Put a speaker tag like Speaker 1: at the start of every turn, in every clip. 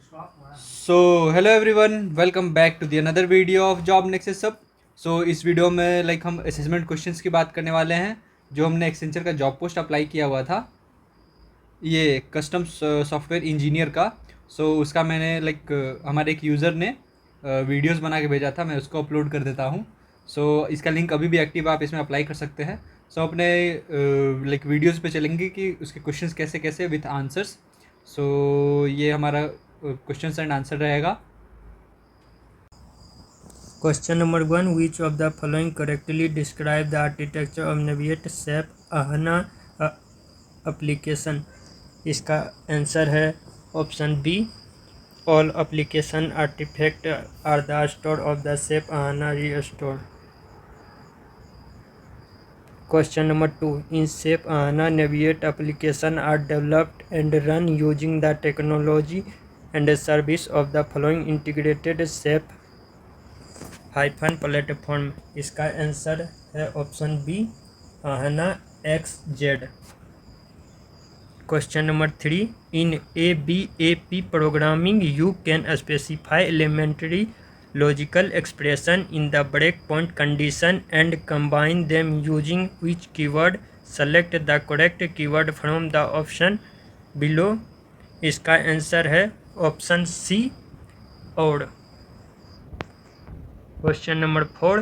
Speaker 1: So hello everyone, welcome back to the another video of job nexus सब। इस video में हम assessment questions की बात करने वाले हैं जो हमने एक्सेंचर का जॉब पोस्ट अप्लाई किया हुआ था, ये कस्टम सॉफ्टवेयर इंजीनियर का। उसका मैंने हमारे एक यूज़र ने वीडियोस बना के भेजा था, मैं उसको अपलोड कर देता हूँ। इसका लिंक अभी भी एक्टिव, आप इसमें अप्लाई कर सकते हैं। अपने वीडियोस पे चलेंगे कि उसके क्वेश्चंस कैसे कैसे विथ आंसर्स। ये हमारा क्वेश्चंस एंड आंसर रहेगा।
Speaker 2: Question number 1. Which of the following correctly describe the architecture of Naviate SAP Ahana application? इसका आंसर है option B. All application artifacts are the store of the SAP Ahana restore. Question number 2. In SAP Ahana, Naviate applications are developed and run using the technology and service of the following integrated SAP hyphen platform. इसका answer है option B, आहना XZ। Question number 3. In ABAP programming you can specify elementary logical expression in the break point condition and combine them using which keyword. Select the correct keyword from the option below. इसका answer है option C, और। Question number 4.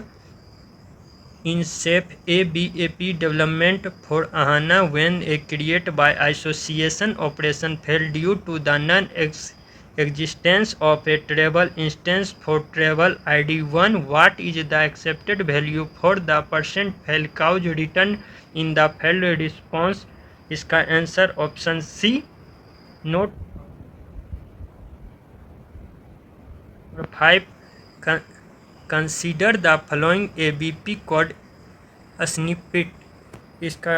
Speaker 2: In SAP ABAP development for Ahana, when a create by association operation failed due to the non-existence of a travel instance for travel ID 1, what is the accepted value for the percent fail cause written in the failed response? इसका answer option C, not. 5. Consider the following ABP code snippet. इसका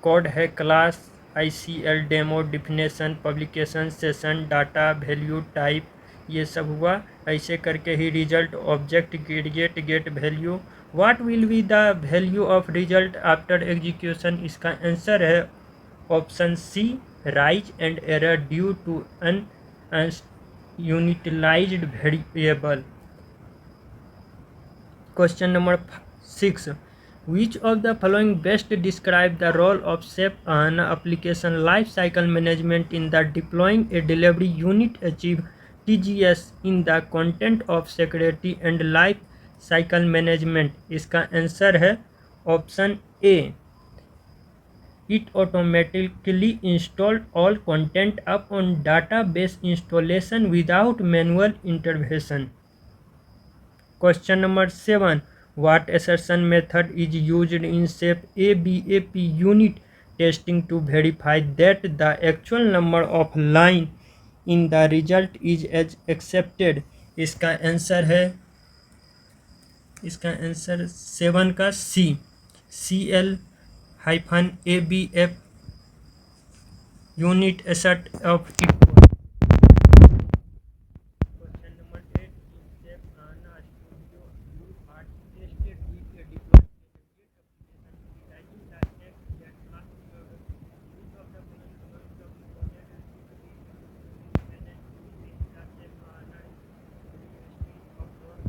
Speaker 2: code है class, ICL, demo, definition, publication, session, data, value, type, ये सब हुआ। ऐसे करके ही result object create get value. What will be the value of result after execution? इसका answer है option C, raise and error due to an uninitialized variable. Question number 6. Which of the following best describe the role of SAP Ahana application lifecycle management in the deploying a delivery unit achieve TGS in the content of security and life cycle management? इसका answer है option A. It automatically installed all content up on database installation without manual intervention. Question number 7. What assertion method is used in SAP ABAP unit testing to verify that the actual number of line in the result is as accepted? इसका answer है 7 का सी, CL-ABF unit assert of equal. Question number 8. In SAP Ahana Studio, you are tested with a deployed application utilizing the text that must be use of the following commands of component and in the SAP Ahana string of role.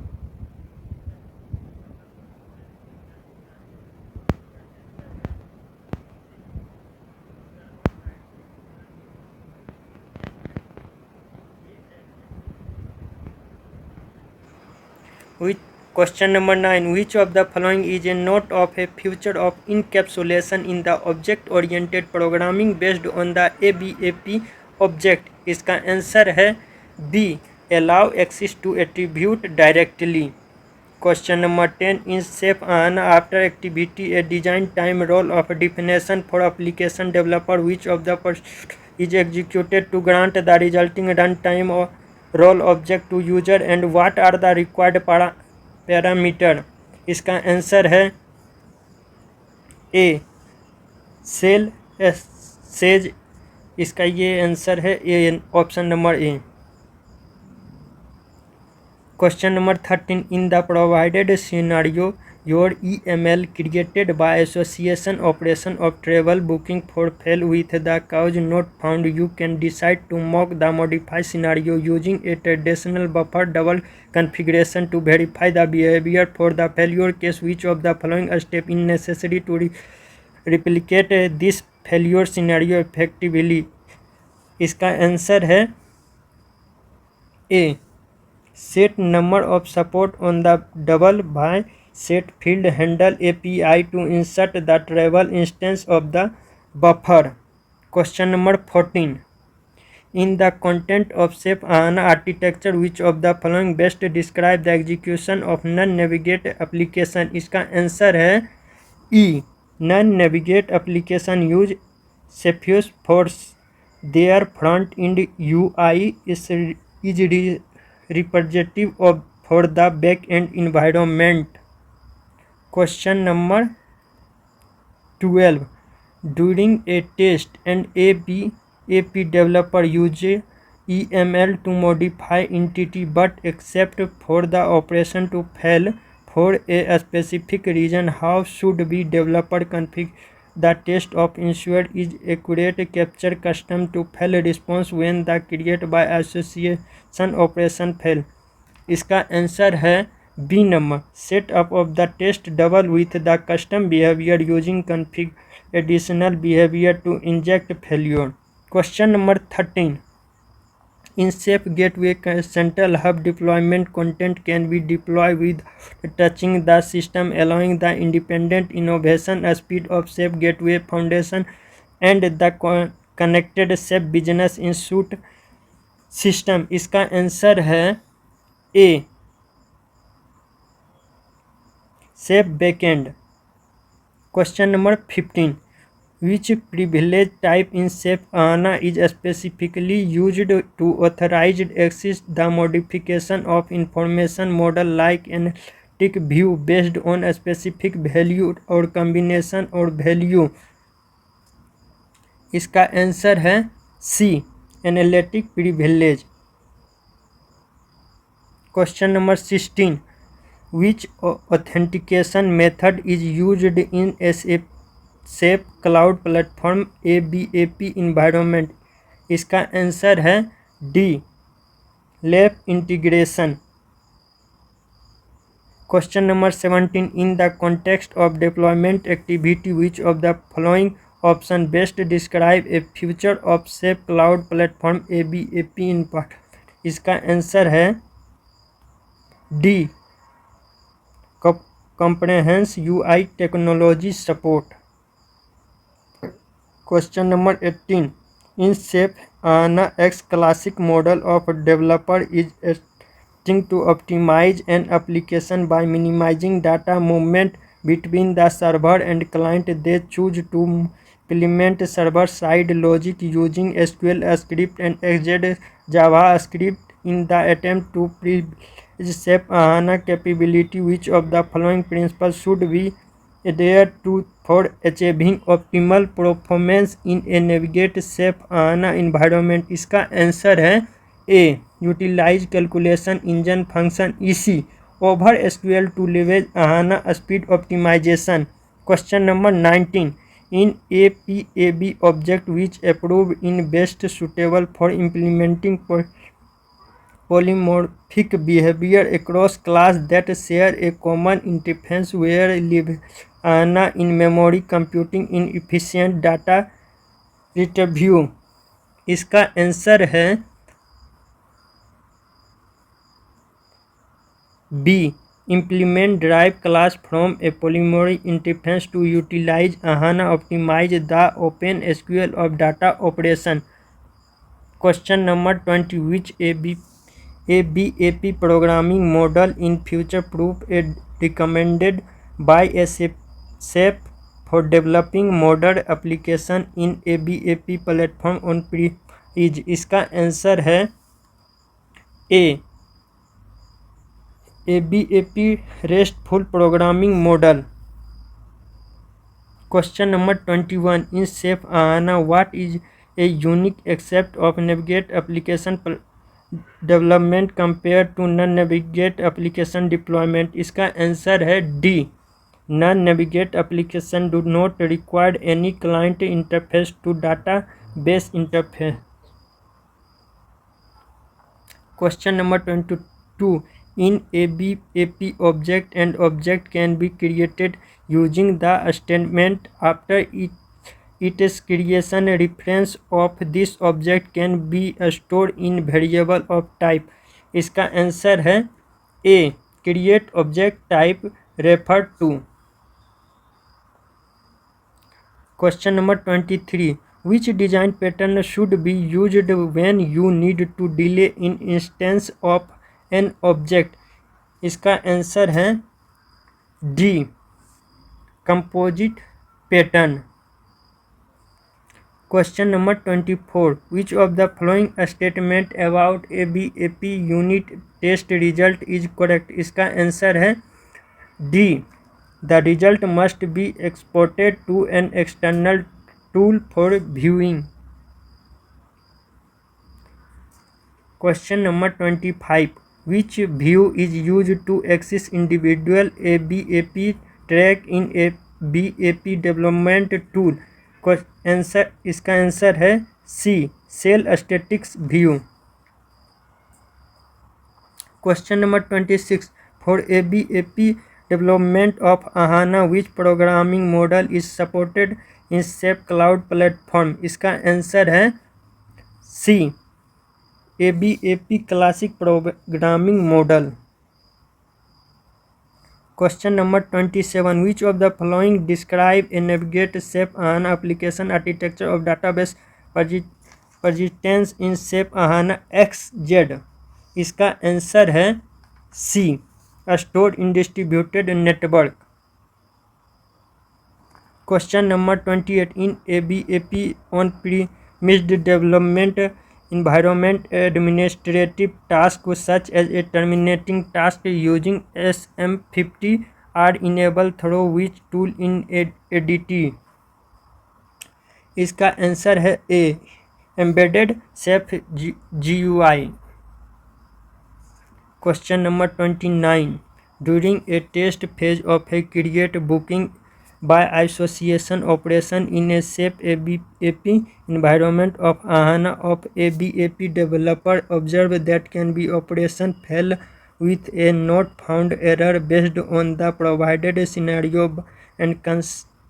Speaker 2: Which Question number 9. Which of the following is a note of a future of encapsulation in the object-oriented programming based on the ABAP object? इसका answer है B, allow access to attribute directly. Question number 10. In SAP Ahana, after activity a design time role of definition for application developer, which of the is executed to grant the resulting runtime or role object to user, and what are the required parameter? इसका answer है A, सेल सेज। इसका ये answer है A, option number A. Question number 13. In the provided scenario, your EML created by association operation of travel booking for fail with the cause not found. You can decide to mock the modified scenario using a traditional buffer double configuration to verify the behavior for the failure case. Which of the following step is necessary to replicate this failure scenario effectively? इसका answer है ए, set number of support on the double by set field handle API to insert the travel instance of the buffer. Question number 14. In the content of SAP HANA architecture, which of the following best describe the execution of non-navigate application? इसका answer है E. Non-navigate application use Cephus for their front-end UI is representative of for the back-end environment. Question number 12. During a test, an AP developer uses EML to modify entity but except for the operation to fail for a specific reason. How should be developer configure the test of ensure is accurate capture custom to fail response when the create by association operation fail? इसका answer है B number, setup of the test double with the custom behaviour using config additional behaviour to inject failure. Question number 13. In SAP Gateway, central hub deployment content can be deployed without touching the system, allowing the independent innovation speed of SAP Gateway Foundation and the connected SAP Business Suite system. इसका answer है ए, SAP Backend. Question number 15. Which privilege type in SAP HANA is specifically used to authorize access the modification of information model like analytic view based on a specific value or combination or value? इसका answer है सी, analytic privilege. Question number 16. Which authentication method is used in SAP Cloud Platform ABAP environment? इसका answer है D, lap integration. Question number 17. In the context of deployment activity, which of the following option best describe a feature of SAP Cloud Platform ABAP environment? इसका answer है D, comprehensive UI technology support. Question number 18. In SAP HANA X classic model of developer is attempting to optimize an application by minimizing data movement between the server and client. They choose to implement server-side logic using SQL script and XZ JavaScript in the attempt to SAP HANA capability. Which of the following principles should be adhered to for achieving optimal performance in a navigate SAP HANA environment? इसका answer है A, utilize calculation engine function EC over SQL to leverage HANA speed optimization. Question number 19. In APAB object which approved in best suitable for implementing polymorphic behavior across class that share a common interface where live HANA in memory computing in efficient data retrieval? इसका answer है B, implement derive class from a polymorphic interface to utilize HANA optimize the open SQL of data operation. Question number 20. Which ABAP programming model in future proof recommended by a SAP for developing modern application in ABAP platform on is? इसका answer है ए, ABAP RESTful programming model. Question number 21. In SAP HANA, what is a unique aspect of navigate application development compared to non-navigate application deployment? इसका answer है D, Non-navigate application do not require any client interface to database interface. Question number 22. In ABAP, object and object can be created using the statement after its creation. Reference of this object can be stored in variable of type. इसका answer है A. Create object type refer to. Question number 23. Which design pattern should be used when you need to delay in instance of an object? इसका answer है D. Composite pattern. Question number 24. Which of the following statement about ABAP unit test result is correct? इसका answer है D. The result must be exported to an external tool for viewing. Question number 25. Which view is used to access individual ABAP track in ABAP development tool? इसका answer है C. Cell statics view. Question number 26. For ABAP development of Ahana, which programming model is supported in SAP Cloud Platform? इसका answer है C. ABAP Classic Programming Model. Question number 27. Which of the following describe a navigate SAP Ahana application architecture of database persistence in SAP Ahana XZ? इसका answer है C. Stored in distributed network. Question number 28. In ABAP on-premise development environment, administrative tasks such as a terminating task using SM50 are enabled through which tool in ADT? इसका answer है A. Embedded SAP GUI. Question number 29. During a test phase of a create booking by association operation in a SAP ABAP environment of Ahana of ABAP developer observe that can be operation fail with a not found error based on the provided scenario and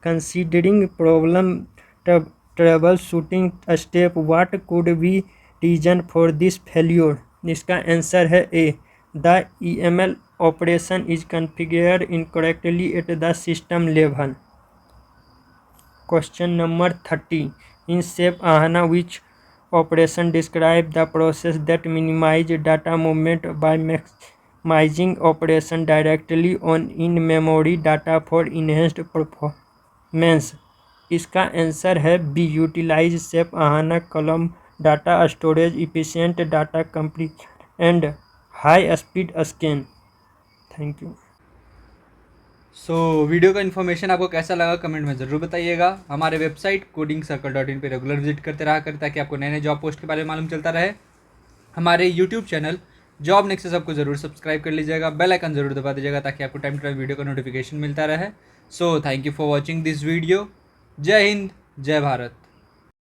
Speaker 2: considering problem troubleshooting step. What could be reason for this failure? इसका answer है A. The EML operation is configured incorrectly at the system level. Question number 30. In SAP Ahana, which operation describe the process that minimize data movement by maximizing operation directly on in-memory data for enhanced performance? इसका answer है B. Utilize SAP Ahana column data storage, efficient data compression and high speed scan. Thank you.
Speaker 1: Video का information आपको कैसा लगा comment में ज़रूर बताइएगा। हमारे वेबसाइट codingcircle.in पे रेगुलर विजिट करते रहा करें ताकि आपको नए नए जॉब पोस्ट के बारे में मालूम चलता रहे। हमारे यूट्यूब चैनल जॉब नेक्सस आपको ज़रूर सब्सक्राइब कर लीजिएगा, बेल आइकन ज़रूर दबा दीजिएगा ताकि आपको टाइम टू टाइम वीडियो का नोटिफिकेशन मिलता रहे। So thank you for watching this video. जय हिंद, जय भारत।